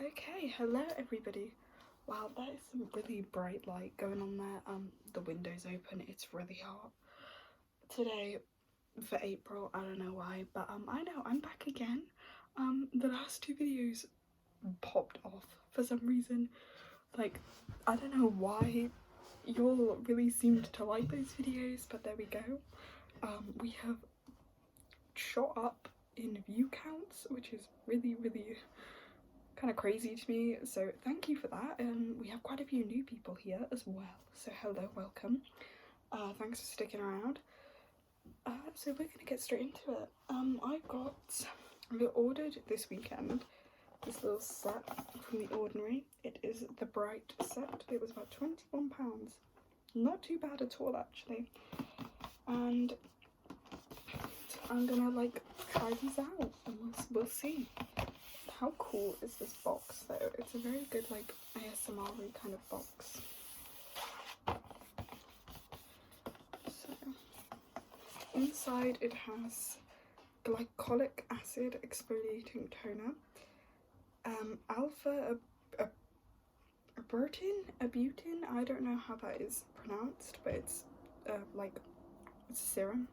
Okay, hello everybody. Wow, that is some really bright light going on there. The window's open, it's really hot. Today, for April, I don't know why, but I know, I'm back again. The last two videos popped off for some reason. Like, I don't know why you all really seemed to like those videos, but there we go. We have shot up in view counts, which is really kind of crazy to me, so thank you for that. We have quite a few new people here as well, so hello, welcome. Thanks for sticking around. So we're gonna get straight into it. We ordered this weekend this little set from The Ordinary. It is the Bright set. It was about £21. Not too bad at all, actually. And I'm gonna like try these out and we'll see. How cool is this box though? It's a very good like ASMR-y kind of box. So inside it has glycolic acid exfoliating toner, alpha abutine, I don't know how that is pronounced, but it's it's serum,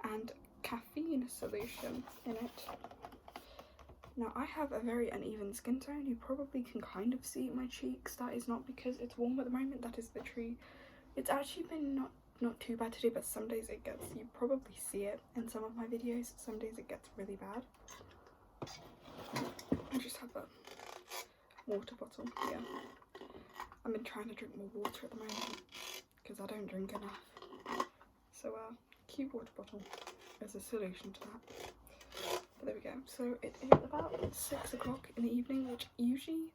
and caffeine solution in it. Now I have a very uneven skin tone. You probably can kind of see my cheeks. That is not because it's warm at the moment, that is literally, it's actually been not too bad today, but some days it gets, you probably see it in some of my videos, some days it gets really bad. I just have a water bottle here. I've been trying to drink more water at the moment because I don't drink enough. So cute water bottle is a solution to that. But there we go. So it is about 6 o'clock in the evening, which usually,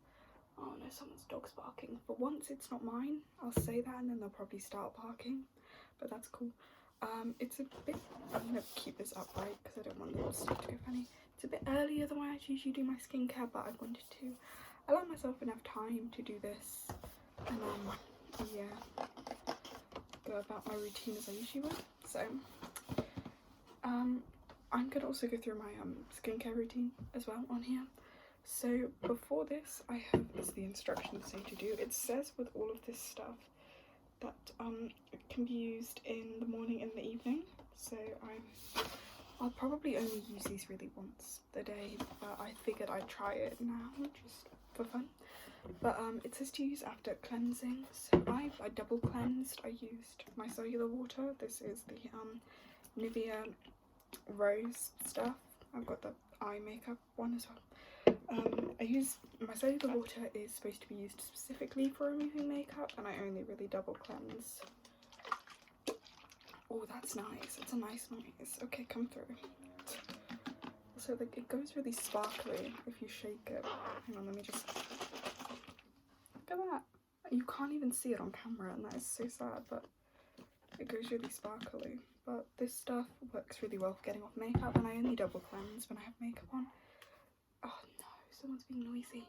oh no, someone's dog's barking. For once it's not mine. I'll say that and then they'll probably start barking, but that's cool. It's a bit, I'm gonna keep this upright because I don't want the stuff to go funny. It's a bit earlier than when I usually do my skincare, but I wanted to allow myself enough time to do this and yeah, go about my routine as I usually would. So I'm gonna also go through my skincare routine as well on here. So before this, I have the instructions say to do. It says with all of this stuff that it can be used in the morning and the evening. So I'll probably only use these really once a day, but I figured I'd try it now just for fun. But it says to use after cleansing. So I double cleansed. I used my cellular water. This is the Nivea Rose stuff. I've got the eye makeup one as well. I use my cellular water is supposed to be used specifically for removing makeup, and I only really double cleanse. Oh, that's nice. It's a nice noise. Okay, come through. So like it goes really sparkly if you shake it. Hang on, let me just look at that. You can't even see it on camera, and that is so sad, but it goes really sparkly. But this stuff works really well for getting off makeup, and I only double cleanse when I have makeup on. Oh no, someone's being noisy.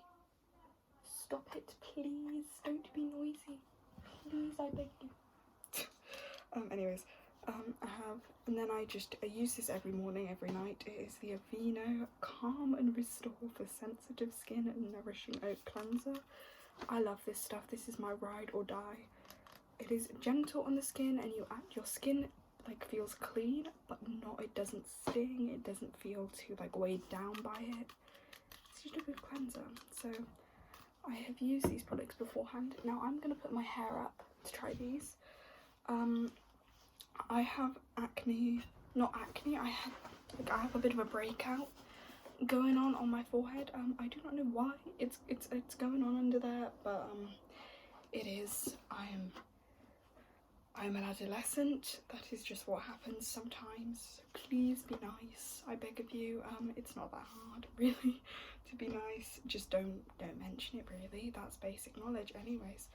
Stop it, please. Don't be noisy. Please, I beg you. Anyways, and then I use this every morning, every night. It is the Aveeno Calm and Restore for Sensitive Skin and Nourishing Oat Cleanser. I love this stuff. This is my ride or die. It is gentle on the skin, and your skin like feels clean, but it doesn't sting. It doesn't feel too like weighed down by it. It's just a good cleanser. So I have used these products beforehand. Now I'm gonna put my hair up to try these. I have not acne. I have a bit of a breakout going on my forehead. I do not know why it's going on under there, but it is. I'm an adolescent. That is just what happens sometimes. Please be nice, I beg of you. It's not that hard, really, to be nice. Just don't mention it, really. That's basic knowledge. Anyways,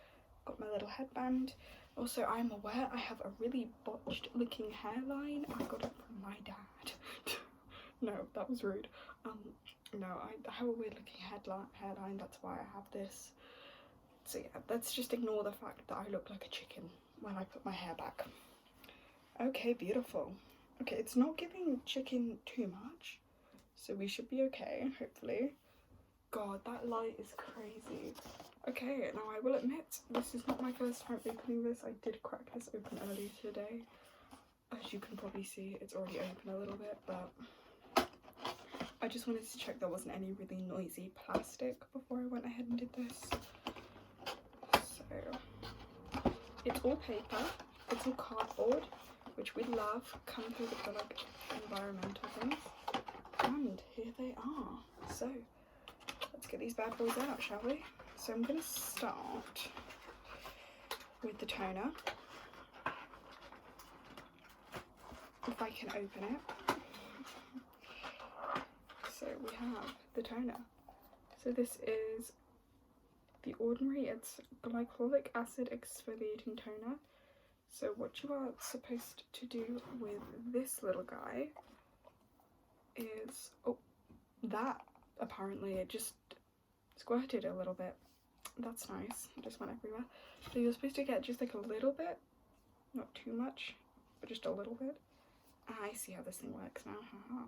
got my little headband. Also, I'm aware I have a really botched looking hairline. I got it from my dad. No, that was rude. No, I have a weird looking hairline. That's why I have this. So yeah, let's just ignore the fact that I look like a chicken when I put my hair back. Okay, beautiful. Okay, it's not giving chicken too much, so we should be okay, hopefully. god, that light is crazy. Okay, now I will admit, this is not my first time opening this. I did crack this open earlier today. As you can probably see, it's already open a little bit, but I just wanted to check there wasn't any really noisy plastic before I went ahead and did this. So, it's all paper, it's all cardboard, which we love, come through the like environmental things. And here they are. So, let's get these bad boys out, shall we? So I'm going to start with the toner, if I can open it. So we have the toner. So this is the ordinary, it's glycolic acid exfoliating toner. So what you are supposed to do with this little guy is, oh, that apparently it just squirted a little bit. That's nice, it just went everywhere. So you're supposed to get just like a little bit, not too much, but just a little bit. I see how this thing works now, haha.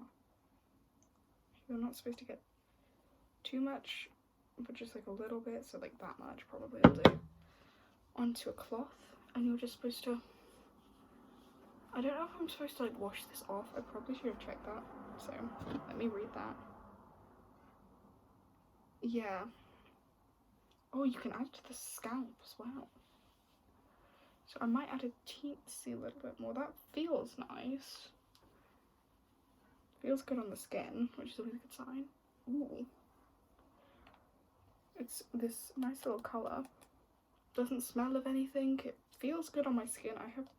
You're not supposed to get too much, but just like a little bit, so like that much probably will do. Onto a cloth, and you're just supposed to, I don't know if I'm supposed to like wash this off. I probably should have checked that, so let me read that. Yeah. Oh, you can add it to the scalp as well. So I might add a teensy little bit more. That feels nice. Feels good on the skin, which is always a good sign. Ooh. It's this nice little colour. Doesn't smell of anything. It feels good on my skin. I have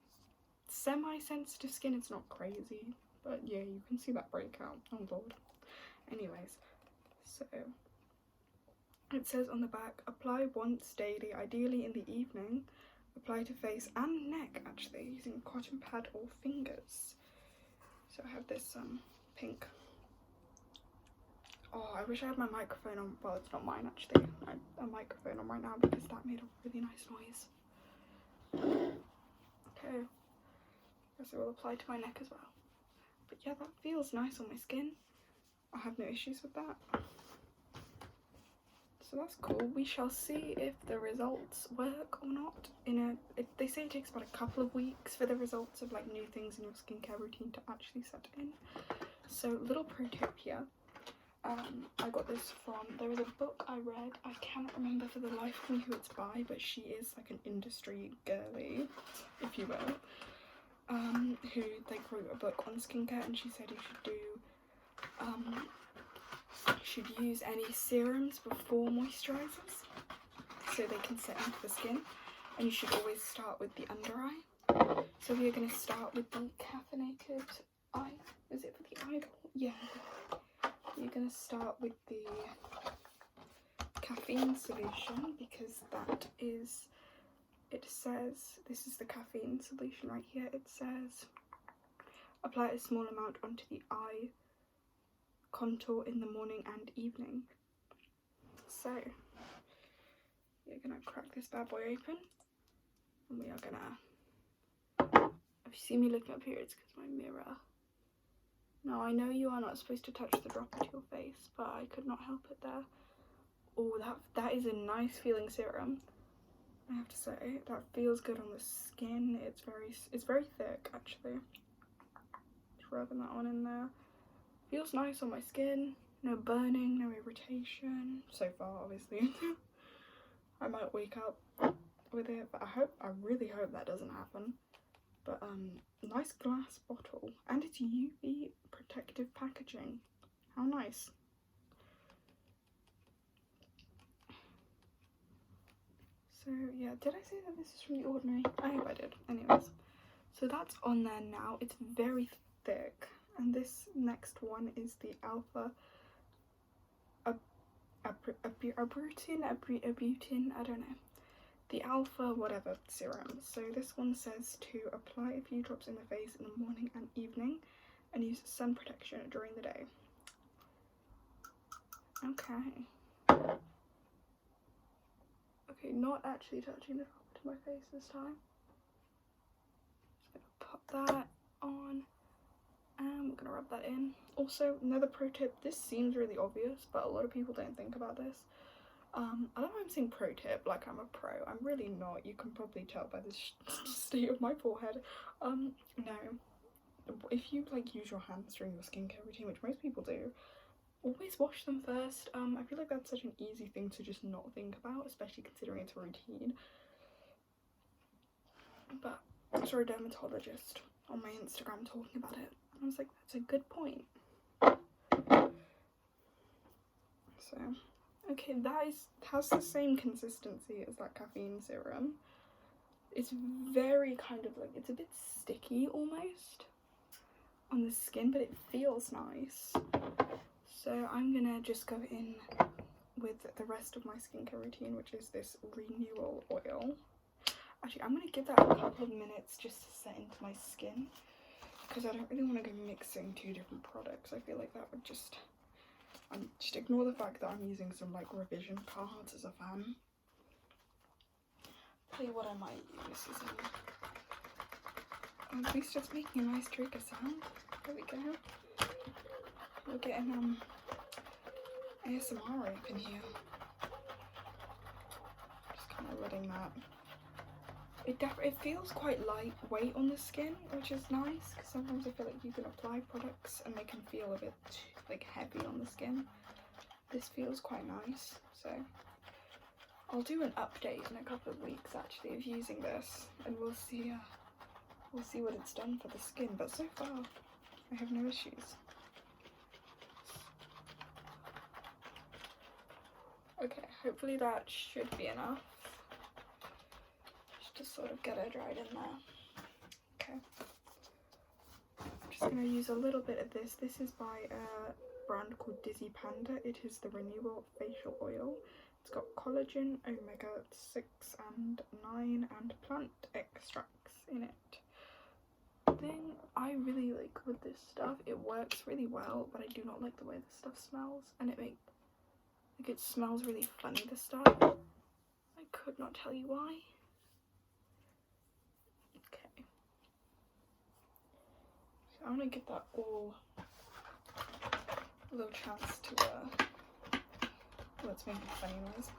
semi-sensitive skin. It's not crazy. But yeah, you can see that breakout. Oh lord. Anyways, so it says on the back, apply once daily, ideally in the evening. Apply to face and neck, actually, using a cotton pad or fingers. So I have this pink. Oh, I wish I had my microphone on. Well, it's not mine actually. I have a microphone on right now because that made a really nice noise. Okay. Guess it will apply to my neck as well. But yeah, that feels nice on my skin. I have no issues with that. So that's cool. We shall see if the results work or not. They say it takes about a couple of weeks for the results of like new things in your skincare routine to actually set in. So little pro tip here. I got this from, there was a book I read, I cannot remember for the life of me who it's by, but she is like an industry girly, if you will, who they wrote a book on skincare, and she said you should use any serums before moisturizers so they can set into the skin, and you should always start with the under eye. So we are going to start with the caffeinated eye. Is it for the eyeball? Yeah. You're going to start with the caffeine solution because that is, it says, this is the caffeine solution right here. It says apply a small amount onto the eye contour in the morning and evening. So you're going to crack this bad boy open, and we are going to, if you see me looking up here, it's because my mirror. Now, I know you are not supposed to touch the drop into your face, but I could not help it there. Oh, that is a nice feeling serum, I have to say. That feels good on the skin. It's very thick, actually. Just rubbing that one in there. Feels nice on my skin. No burning, no irritation. So far, obviously. I might wake up with it, but I really hope that doesn't happen. But nice glass bottle, and it's UV protective packaging. How nice. So yeah, did I say that this is from The Ordinary? I hope I did. Anyways, so that's on there now. It's very thick, and this next one is the Alpha Abutin, I don't know. The Alpha whatever serum. So this one says to apply a few drops in the face in the morning and evening and use sun protection during the day. Okay. Okay, not actually touching the drop to my face this time. Just gonna pop that on, and we're gonna rub that in. Also, another pro tip, this seems really obvious, but a lot of people don't think about this. I don't know why I'm saying pro tip like I'm a pro. I'm really not. You can probably tell by the state of my forehead. No. If you like use your hands during your skincare routine, which most people do, always wash them first. I feel like that's such an easy thing to just not think about, especially considering it's a routine. But I saw a dermatologist on my Instagram talking about it. I was like, that's a good point. So, okay, that has the same consistency as that caffeine serum. It's very kind of like, it's a bit sticky almost on the skin, but it feels nice. So I'm gonna just go in with the rest of my skincare routine, which is this renewal oil. Actually, I'm gonna give that a couple of minutes just to set into my skin, because I don't really want to go mixing two different products. I feel like that would just ignore the fact that I'm using some like revision cards as a fan. Tell you what I might use is at least it's making a nice trigger sound. There we go. We're getting ASMR up in here. Just kind of letting that. It feels quite lightweight on the skin, which is nice, because sometimes I feel like you can apply products and they can feel a bit like heavy on the skin. This feels quite nice, so I'll do an update in a couple of weeks actually of using this, and we'll see what it's done for the skin. But so far, I have no issues. Okay, hopefully that should be enough. Just to sort of get it right in there. Okay. I'm just going to use a little bit of this. This is by a brand called Dizzy Panda. It is the Renewal Facial Oil. It's got collagen, omega-6 and 9 and plant extracts in it. The thing I really like with this stuff, it works really well, but I do not like the way this stuff smells, and it smells really funny, this stuff. I could not tell you why. Okay. So I'm gonna give that all a little chance to oh, it's making a funny noise.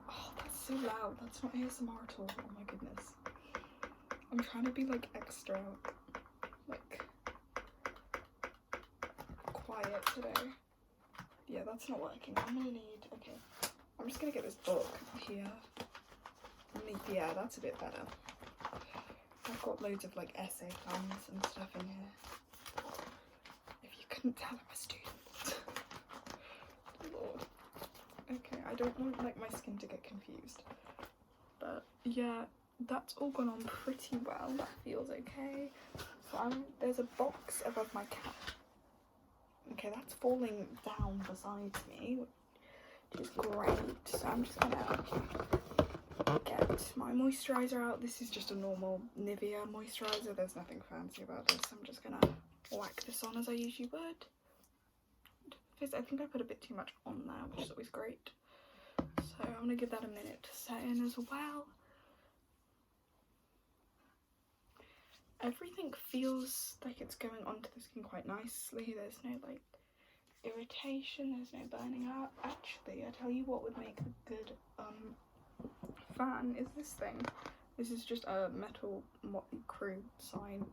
Oh, that's so loud. That's not ASMR at all. Oh my goodness. I'm trying to be like extra like quiet today. Yeah, that's not working. I'm gonna need, okay, I'm just gonna get this book here. Yeah, that's a bit better. I've got loads of like essay plans and stuff in here. If you couldn't tell, I'm a student. Lord. Okay, I don't want like my skin to get confused. But yeah, that's all gone on pretty well. That feels okay. So there's a box above my cap. Okay, that's falling down beside me, which is great. So I'm just gonna get my moisturiser out. This is just a normal Nivea moisturiser. There's nothing fancy about this. I'm just gonna whack this on as I usually would. I think I put a bit too much on there, which is always great. So I'm gonna give that a minute to set in as well. Everything feels like it's going onto the skin quite nicely. There's no like irritation, there's no burning up. Actually, I tell you what would make a good fan is this thing. This is just a metal Motley Crue sign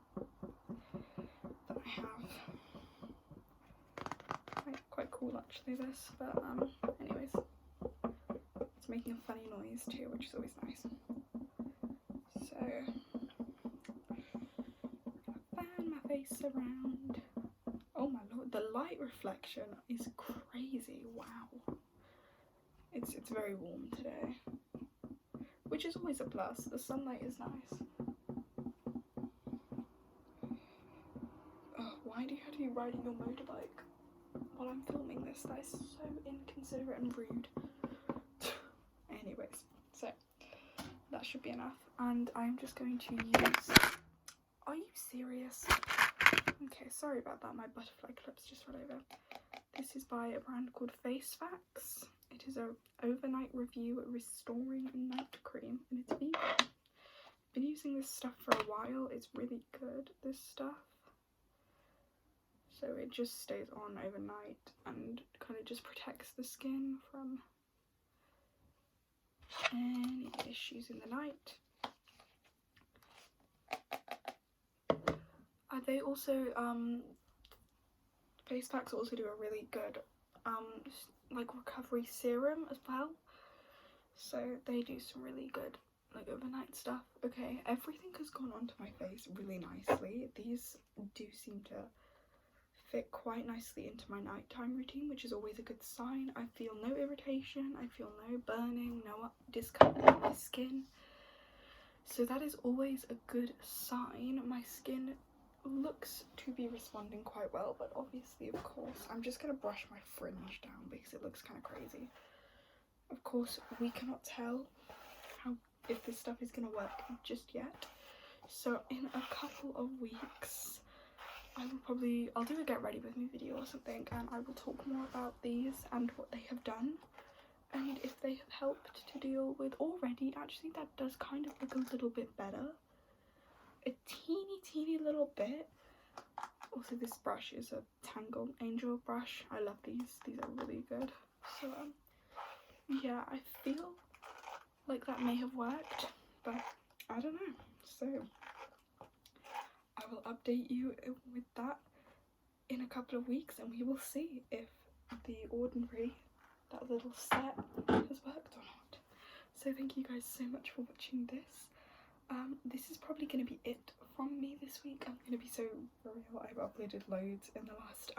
that I have. Quite cool actually, this, but anyways, it's making a funny noise too, which is always nice. So fan my face around. Oh my lord, the light reflection is crazy. Wow, it's very warm today, which is always a plus. The sunlight is nice. Oh, why do you have to be riding your motorbike while I'm filming this? That is so inconsiderate and rude. Anyways, so that should be enough, and I'm just going to use. Are you serious? Okay, sorry about that. My butterfly clips just fell over. This is by a brand called Face Facts. It is a overnight review restoring night cream, and it's vegan. I've been using this stuff for a while. It's really good. This stuff. so it just stays on overnight and kind of just protects the skin from any issues in the night. They also face packs also do a really good like recovery serum as well, so they do some really good like overnight stuff. Okay, everything has gone onto my face really nicely. These do seem to fit quite nicely into my nighttime routine, which is always a good sign. I feel no irritation, I feel no burning, no discomfort in my skin, so that is always a good sign. My skin looks to be responding quite well, but obviously, of course, I'm just gonna brush my fringe down because it looks kind of crazy. Of course, we cannot tell if this stuff is gonna work just yet, so in a couple of weeks I'll do a get ready with me video or something, and I will talk more about these and what they have done and if they have helped to deal with. Already, actually, that does kind of look a little bit better, a teeny little bit. Also, this brush is a Tangle Angel brush. I love these are really good. So yeah, I feel like that may have worked, but I don't know. So I will update you with that in a couple of weeks, and we will see if the Ordinary, that little set, has worked or not. So thank you guys so much for watching this. This is probably going to be it from me this week. I'm going to be so real. I've uploaded loads in the last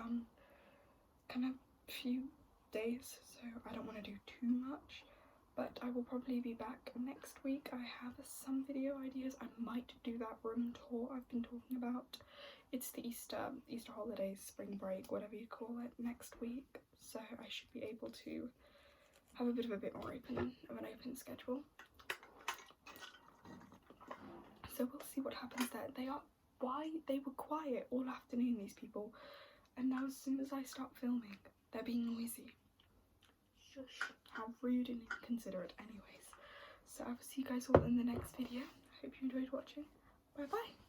kind of few days, so I don't want to do too much, but I will probably be back next week. I have some video ideas. I might do that room tour I've been talking about. It's the Easter holidays, spring break, whatever you call it, next week, so I should be able to have a bit more of an open schedule. So we'll see what happens there. They were quiet all afternoon, these people, and now as soon as I start filming, they're being noisy. Shush. How rude and inconsiderate. Anyways, so I will see you guys all in the next video. I hope you enjoyed watching. Bye bye.